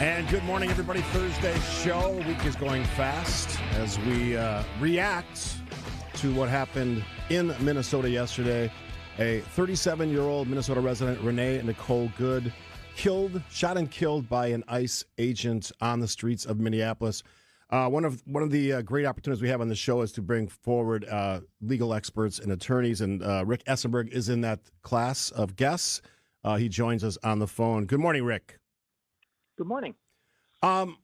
And good morning, everybody. Thursday show. Week is going fast as we react to what happened in Minnesota yesterday. A 37-year-old Minnesota resident, Renee Nicole Good, shot and killed by an ICE agent on the streets of Minneapolis. One of the great opportunities we have on the show is to bring forward legal experts and attorneys, and Rick Esenberg is in that class of guests. He joins us on the phone. Good morning, Rick. Good morning.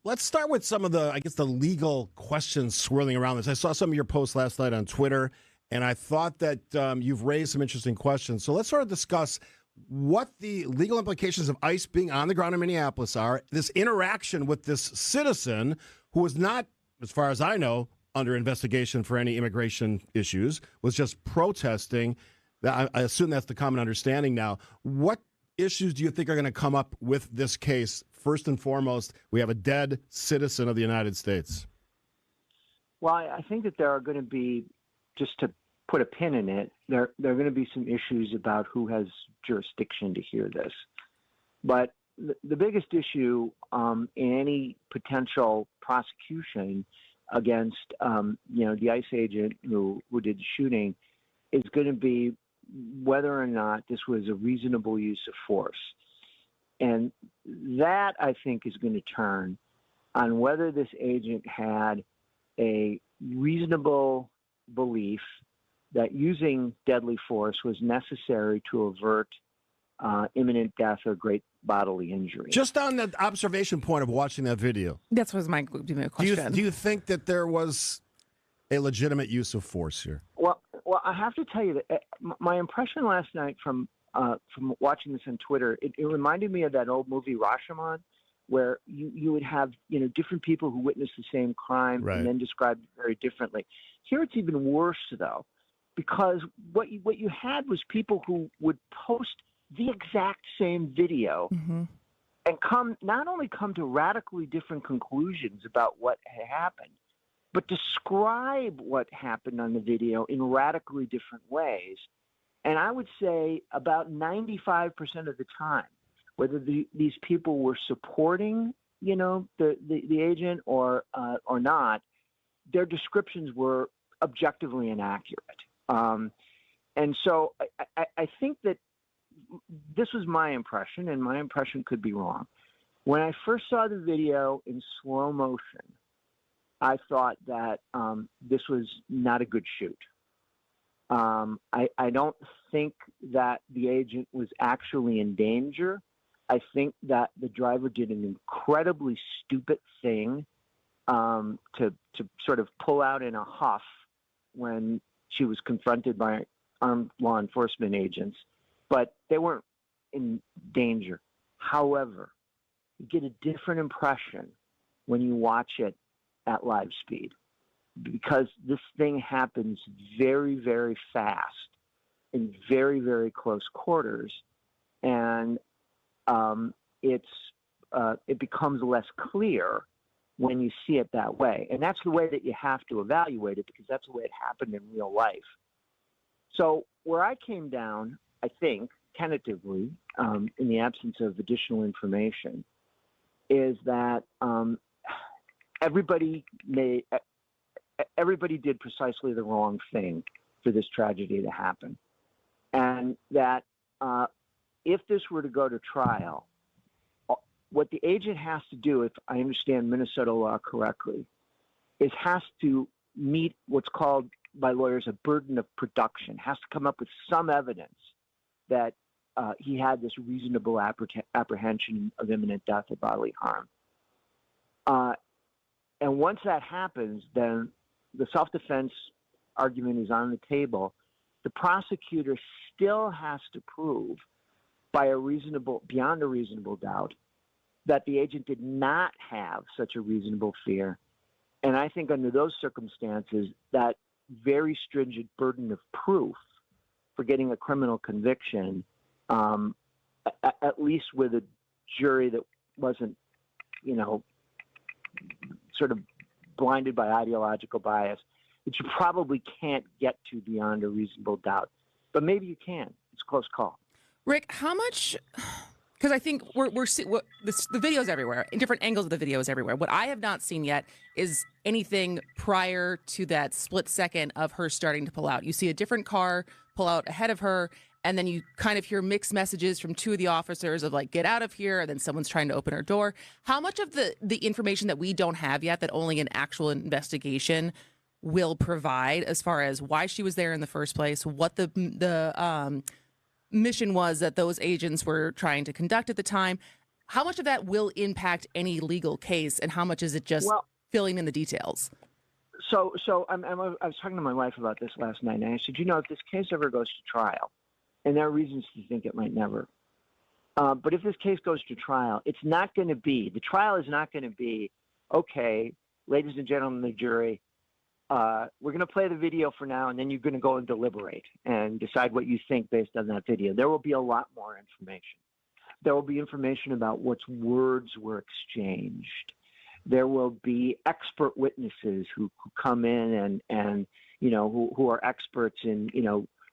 Let's start with some of the legal questions swirling around this. I saw some of your posts last night on Twitter, and I thought that you've raised some interesting questions. So let's sort of discuss what the legal implications of ICE being on the ground in Minneapolis are, this interaction with this citizen who was not, as far as I know, under investigation for any immigration issues, was just protesting. I assume that's the common understanding now. What issues do you think are going to come up with this case? First and foremost, we have a dead citizen of the United States. Well, I think that there are going to be, just to put a pin in it, there are going to be some issues about who has jurisdiction to hear this. But the biggest issue in any potential prosecution against the ICE agent who did the shooting is going to be whether or not this was a reasonable use of force. And that, I think, is going to turn on whether this agent had a reasonable belief that using deadly force was necessary to avert imminent death or great bodily injury. Just on the observation point of watching that video. That was my question. Do you think that there was a legitimate use of force here? Well, I have to tell you that my impression last night from watching this on Twitter, it reminded me of that old movie Rashomon, where you would have different people who witnessed the same crime right, and then described it very differently. Here it's even worse though, because what you had was people who would post the exact same video and not only come to radically different conclusions about what had happened, but describe what happened on the video in radically different ways. And I would say about 95% of the time, whether these people were supporting, the agent or not, their descriptions were objectively inaccurate. And so I think that this was my impression, and my impression could be wrong. When I first saw the video in slow motion, I thought that this was not a good shoot. I don't think that the agent was actually in danger. I think that the driver did an incredibly stupid thing to sort of pull out in a huff when she was confronted by armed law enforcement agents, but they weren't in danger. However, you get a different impression when you watch it at live speed, because this thing happens very, very fast in very, very close quarters, and it becomes less clear when you see it that way. And that's the way that you have to evaluate it, because that's the way it happened in real life. So where I came down, I think, tentatively, in the absence of additional information, is that everybody did precisely the wrong thing for this tragedy to happen. And that if this were to go to trial, what the agent has to do, if I understand Minnesota law correctly, is has to meet what's called by lawyers a burden of production, has to come up with some evidence that he had this reasonable apprehension of imminent death or bodily harm. And once that happens, then the self-defense argument is on the table. The prosecutor still has to prove beyond a reasonable doubt that the agent did not have such a reasonable fear. And I think under those circumstances, that very stringent burden of proof for getting a criminal conviction, at least with a jury that wasn't, sort of blinded by ideological bias, that you probably can't get to beyond a reasonable doubt. But maybe you can. It's a close call. Rick, how much Because I think the video's everywhere, in different angles of the video is everywhere. What I have not seen yet is anything prior to that split second of her starting to pull out. You see a different car pull out ahead of her, and then you kind of hear mixed messages from two of the officers of like, get out of here, and then someone's trying to open her door. How much of the information that we don't have yet, that only an actual investigation will provide, as far as why she was there in the first place, what the mission was that those agents were trying to conduct at the time, how much of that will impact any legal case, and how much is it just filling in the details? So I was talking to my wife about this last night, and I said, if this case ever goes to trial, and there are reasons to think it might never, but if this case goes to trial, the trial is not going to be, okay, ladies and gentlemen of the jury, we're going to play the video for now, and then you're going to go and deliberate and decide what you think based on that video. There will be a lot more information. There will be information about what words were exchanged. There will be expert witnesses who come in and who are experts in,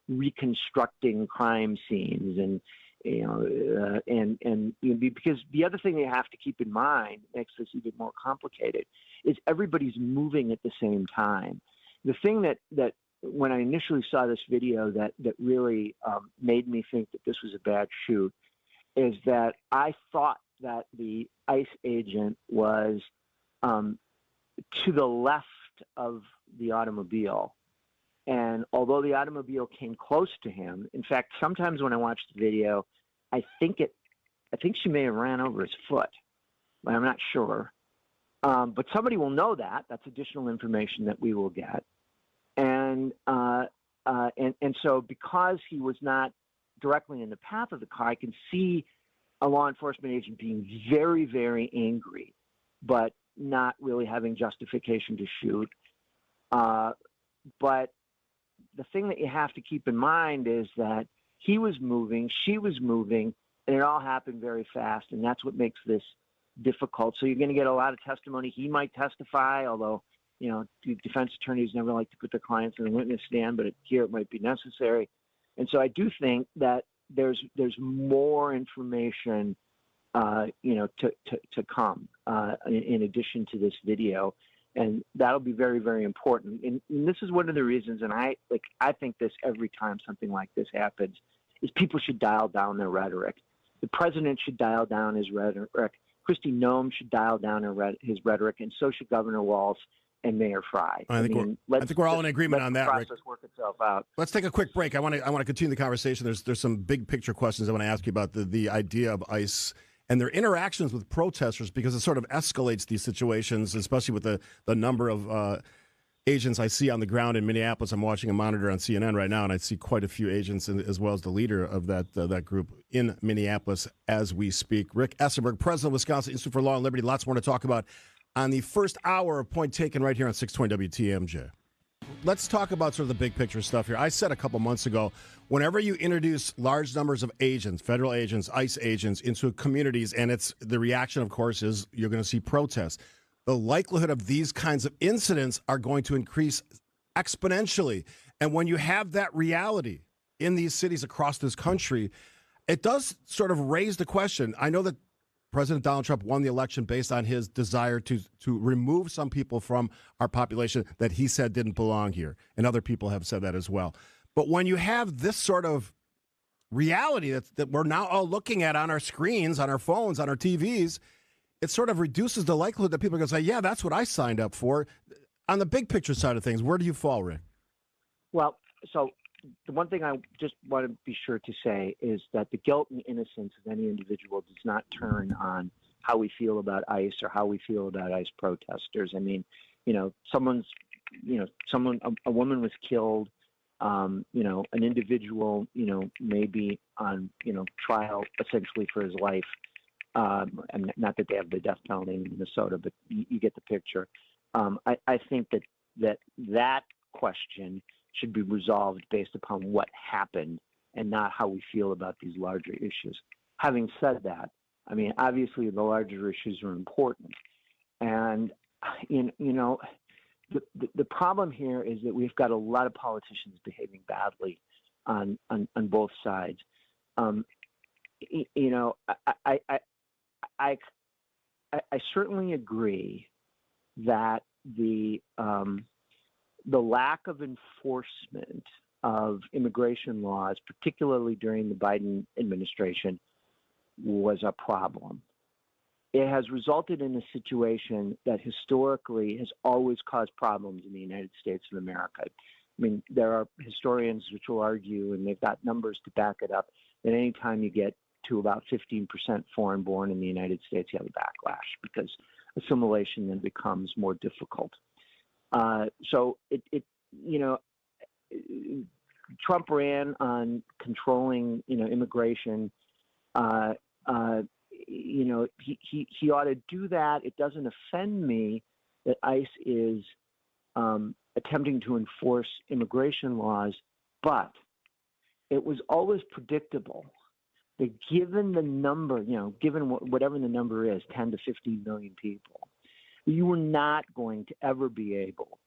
reconstructing crime scenes because the other thing you have to keep in mind makes this even more complicated is everybody's moving at the same time. The thing that when I initially saw this video that really made me think that this was a bad shoot is that I thought that the ICE agent was to the left of the automobile. And although the automobile came close to him, in fact, sometimes when I watch the video, I think she may have ran over his foot, but I'm not sure. But somebody will know that. That's additional information that we will get. And so because he was not directly in the path of the car, I can see a law enforcement agent being very, very angry, but not really having justification to shoot. But the thing that you have to keep in mind is that he was moving, she was moving, and it all happened very fast, and that's what makes this difficult. So you're going to get a lot of testimony. He might testify, although, defense attorneys never like to put their clients in the witness stand, but here it might be necessary. And so I do think that there's more information, to come in addition to this video, and that'll be very, very important. And this is one of the reasons, and I think this every time something like this happens, is people should dial down their rhetoric. The president should dial down his rhetoric. Kristi Noem should dial down his rhetoric, and so should Governor Walz and Mayor Fry. I think we're all in agreement on that, Rick. Let the process work itself out. Let's take a quick break. I want to continue the conversation. There's some big picture questions I want to ask you about the idea of ICE and their interactions with protesters, because it sort of escalates these situations, especially with the number of agents I see on the ground in Minneapolis. I'm watching a monitor on CNN right now, and I see quite a few agents, as well as the leader of that group in Minneapolis as we speak. Rick Esenberg, president of Wisconsin Institute for Law and Liberty. Lots more to talk about on the first hour of Point Taken right here on 620 WTMJ. Let's talk about sort of the big picture stuff here. I said a couple months ago, whenever you introduce large numbers of agents, federal agents, ICE agents into communities, and the reaction, of course, is you're going to see protests. The likelihood of these kinds of incidents are going to increase exponentially. And when you have that reality in these cities across this country, it does sort of raise the question. I know that President Donald Trump won the election based on his desire to remove some people from our population that he said didn't belong here. And other people have said that as well. But when you have this sort of reality that we're now all looking at on our screens, on our phones, on our TVs, it sort of reduces the likelihood that people are going to say, yeah, that's what I signed up for. On the big picture side of things, where do you fall, Rick? Well, so the one thing I just want to be sure to say is that the guilt and innocence of any individual does not turn on how we feel about ICE or how we feel about ICE protesters. I mean, a woman was killed, an individual, may be on, trial essentially for his life. And not that they have the death penalty in Minnesota, but you get the picture. I think that question should be resolved based upon what happened and not how we feel about these larger issues. Having said that, I mean, obviously the larger issues are important. And, the problem here is that we've got a lot of politicians behaving badly on both sides. you know, I, I certainly agree that the lack of enforcement of immigration laws, particularly during the Biden administration, was a problem. It has resulted in a situation that historically has always caused problems in the United States of America. I mean, there are historians which will argue, and they've got numbers to back it up, that anytime you get to about 15% foreign born in the United States, you have a backlash because assimilation then becomes more difficult. So you know, Trump ran on controlling, you know, immigration. You know, he ought to do that. It doesn't offend me that ICE is attempting to enforce immigration laws, but it was always predictable that given the number, you know, given whatever the number is, 10 to 15 million people, you were not going to ever be able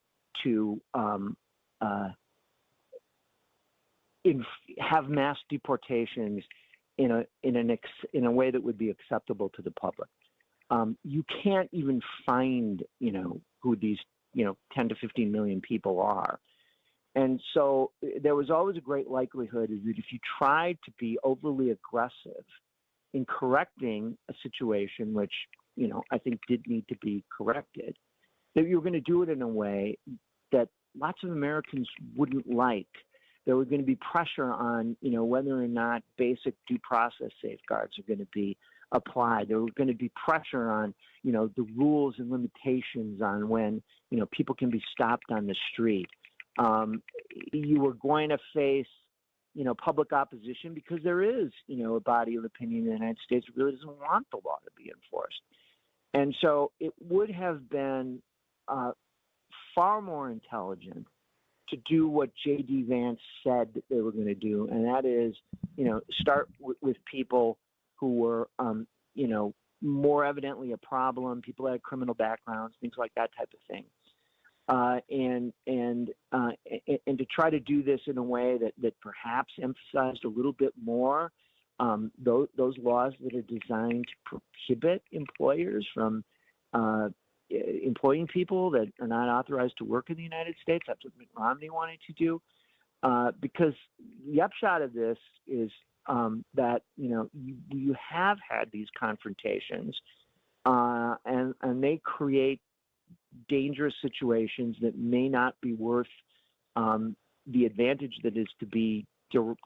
to have mass deportations in a way that would be acceptable to the public. You can't even find, you know, who these, you know, 10 to 15 million people are. And so there was always a great likelihood that if you tried to be overly aggressive in correcting a situation, which, you know, I think did need to be corrected, that you were going to do it in a way that lots of Americans wouldn't like. There was going to be pressure on, you know, whether or not basic due process safeguards are going to be applied. There was going to be pressure on, you know, the rules and limitations on when, you know, people can be stopped on the street. You were going to face, you know, public opposition because there is, you know, a body of opinion in the United States that really doesn't want the law to be enforced. And so it would have been far more intelligent to do what J.D. Vance said that they were going to do, and that is, you know, start with people who were, you know, more evidently a problem, people that had criminal backgrounds, things like that type of thing, and to try to do this in a way that perhaps emphasized a little bit more those laws that are designed to prohibit employers from employing people that are not authorized to work in the United States. That's what Mitt Romney wanted to do. Because the upshot of this is that, you know, you have had these confrontations and they create dangerous situations that may not be worth the advantage that is to be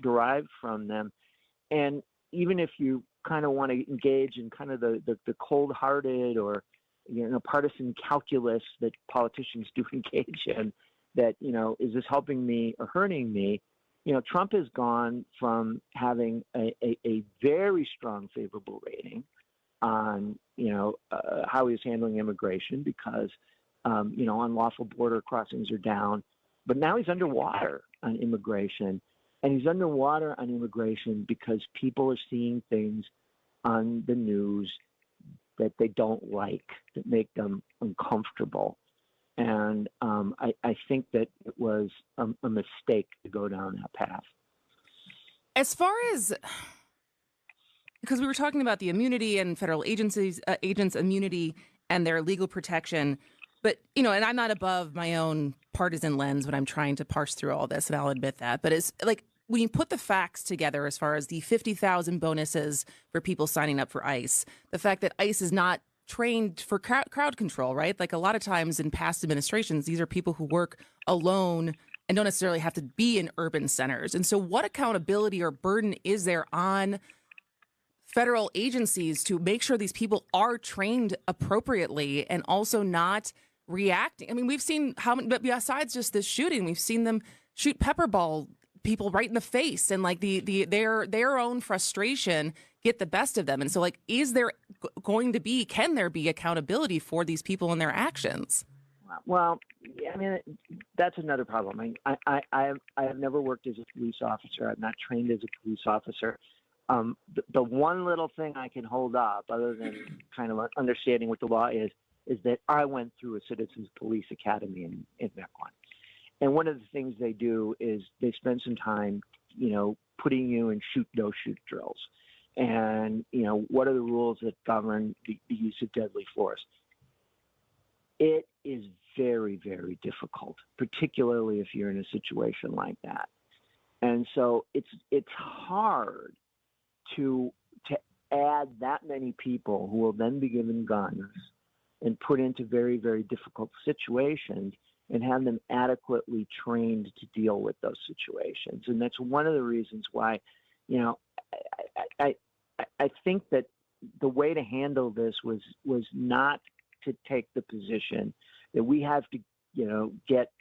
derived from them. And even if you kind of want to engage in kind of the cold-hearted or, you know, partisan calculus that politicians do engage in, that, you know, is this helping me or hurting me? You know, Trump has gone from having a very strong favorable rating on, you know, how he's handling immigration because, you know, unlawful border crossings are down, but now he's underwater on immigration. And he's underwater on immigration because people are seeing things on the news that they don't like, that make them uncomfortable. And I think that it was a mistake to go down that path. As far as, because we were talking about the immunity and federal agents' immunity and their legal protection, but, you know, and I'm not above my own partisan lens when I'm trying to parse through all this, and I'll admit that. But it's like when you put the facts together as far as the 50,000 bonuses for people signing up for ICE, the fact that ICE is not trained for crowd control, right? Like a lot of times in past administrations, these are people who work alone and don't necessarily have to be in urban centers. And so what accountability or burden is there on federal agencies to make sure these people are trained appropriately and also not reacting? I mean, we've seen how many, but besides just this shooting, we've seen them shoot pepper ball people right in the face, and like their own frustration get the best of them. And so, like, is there can there be accountability for these people and their actions? Well, I mean, that's another problem. I have never worked as a police officer. I'm not trained as a police officer. The one little thing I can hold up, other than kind of understanding what the law is that I went through a Citizens Police Academy in Mequon. And one of the things they do is they spend some time, you know, putting you in shoot, no shoot drills. and what are the rules that govern the use of deadly force. It is very, very difficult, particularly if you're in a situation like that. And so it's hard to add that many people who will then be given guns and put into very, very difficult situations and have them adequately trained to deal with those situations. And that's one of the reasons why, I think that the way to handle this was not to take the position that we have to, get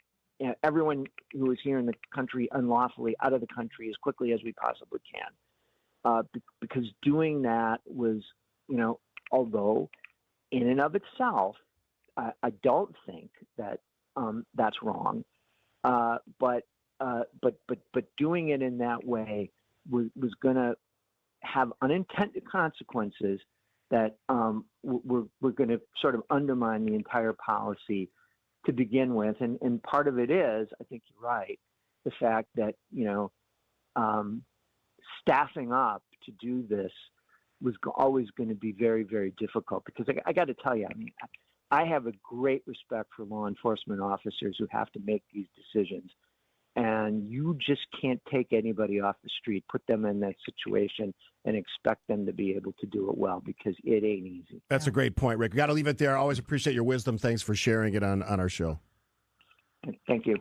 everyone who is here in the country unlawfully out of the country as quickly as we possibly can. Because doing that was, although in and of itself, I don't think that that's wrong. But doing it in that way was going to have unintended consequences that we're going to sort of undermine the entire policy to begin with. And part of it is, I think you're right, the fact that, staffing up to do this was always going to be very, very difficult, because I got to tell you, I have a great respect for law enforcement officers who have to make these decisions. And you just can't take anybody off the street, put them in that situation, and expect them to be able to do it well, because it ain't easy. That's a great point, Rick. We got to leave it there. Always appreciate your wisdom. Thanks for sharing it on our show. Thank you.